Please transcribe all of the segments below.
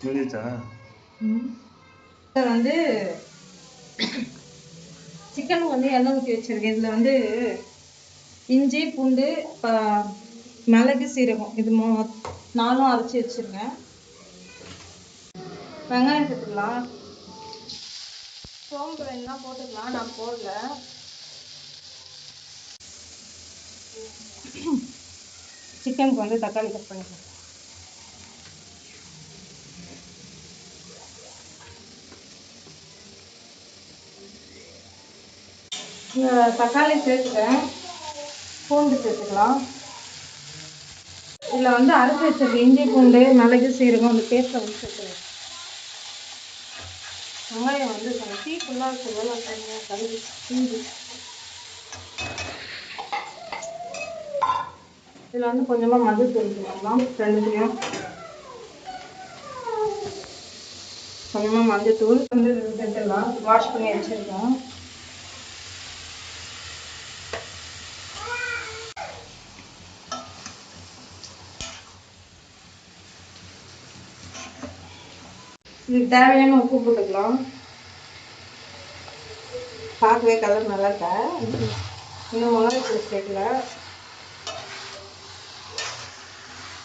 முடிஞ்சிச்சா? வந்து சிக்கனுக்கு வந்து எண்ணெய் ஊற்றி வச்சிருக்கேன். இதில் வந்து இஞ்சி பூண்டு மிளகு சீரகம் இது நாலும் அரைச்சி வச்சிருக்கேன். வெங்காயம் சேர்த்துக்கலாம். சோம்பு வேணும்னா போட்டுக்கலாம், நான் போடல. சிக்கனுக்கு வந்து தக்காளி கட் பண்ணிக்கலாம். தக்காளி சேர்த்துக்கிறேன், பூண்டு சேர்த்துக்கலாம். இதில் வந்து அரைச்சி வச்சிருக்கேன் இஞ்சி பூண்டு மிளகு சீரகம் அந்த பேஸ்ட்டை வந்து சேர்த்துக்கிறேன். வெங்காயம் வந்து டீ ஃபுல்லாக இருக்கனால கழுவி தீஞ்சு. இதில் வந்து கொஞ்சமாக மஞ்சள் தூள் சேர்த்துக்கலாம். ரெண்டுத்தையும் கொஞ்சமாக மஞ்சள் தூள் வந்து சேர்த்துக்கலாம். வாஷ் பண்ணி வச்சுருக்கோம். இதுக்கு தேவையான உப்பு போட்டுக்கலாம். பார்க்கவே கலர் நல்லா இருக்கா. இன்னும் மிளகாத்தூள் சேர்க்கல.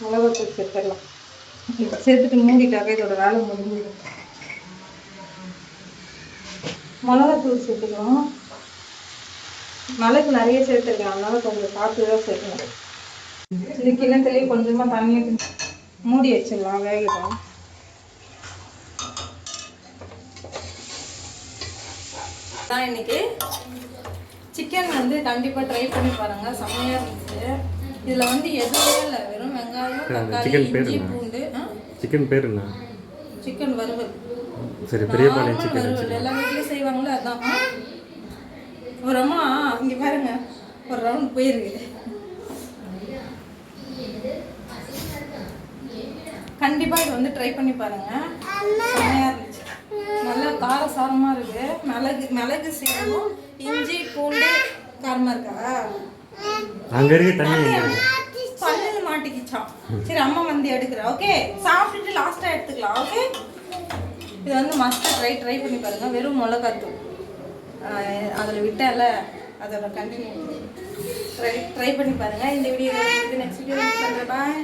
மிளகாத்தூள் சேர்த்துடலாம். இப்போ சேர்த்துட்டு மூடிட்டாக்க இதோட வேலை முடிஞ்சிடும். மிளகாத்தூள் சேர்த்துக்கலாம். மிளகு நிறைய சேர்த்துருக்கேன், அதனால கொஞ்சம் பார்த்து தான் சேர்க்கணும். இது கிணத்துலேயே கொஞ்சமாக தண்ணி மூடி வச்சிடலாம், வேகட்டும். தான் இன்னைக்கு சிக்கன் வந்து கண்டிப்பாக ட்ரை பண்ணி பாருங்க, செம்மையாக இருந்துச்சு. இதில் வந்து எதுவுமே இல்லை, வெறும் வெங்காயம் தக்காளி இஞ்சி பூண்டு. சிக்கன் பேர் என்ன? சிக்கன் வறுவல். சரி, பெரியபாளையம் சிக்கன் வறுவல் எல்லா வீட்லேயும் செய்வாங்களே, அதான். ஒரு அம்மா இங்கே பாருங்க, ஒரு ரவுண்ட் போயிருக்கு. கண்டிப்பாக இது வந்து ட்ரை பண்ணி பாருங்க, செம்மையாக இருந்துச்சு. நல்லா காரசாரமாக இருக்குது. மிளகு சீரகம் இஞ்சி பூண்டு காரமாக இருக்கா? அங்கே இருக்க தண்ணி பல்லு மாட்டிக்கிச்சான். சரி, அம்மா வந்து எடுக்கிறேன். ஓகே, சாப்பிட்டுட்டு லாஸ்ட்டாக எடுத்துக்கலாம். ஓகே, இது வந்து மஸ்ட் ட்ரை பண்ணி பாருங்கள். வெறும் மிளகாத்தூள் அதில் விட்டால அதோட கண்டினியூ ட்ரை பண்ணி பாருங்கள். இந்த வீடியோ நெக்ஸ்ட் வீடியோ பண்ணுறேன். பாய்.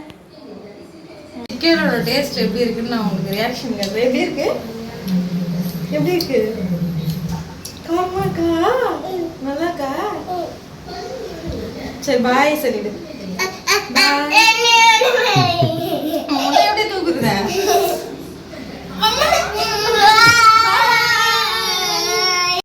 சிக்கனோட டேஸ்ட் எப்படி இருக்குன்னு நான் உங்களுக்கு ரியாக்ஷன் கேட்குறேன். எப்படி இருக்கு? எப்படி இருக்கு? காமாக்கா நல்லாக்கா? சரி, பாய் சொல்லிடு.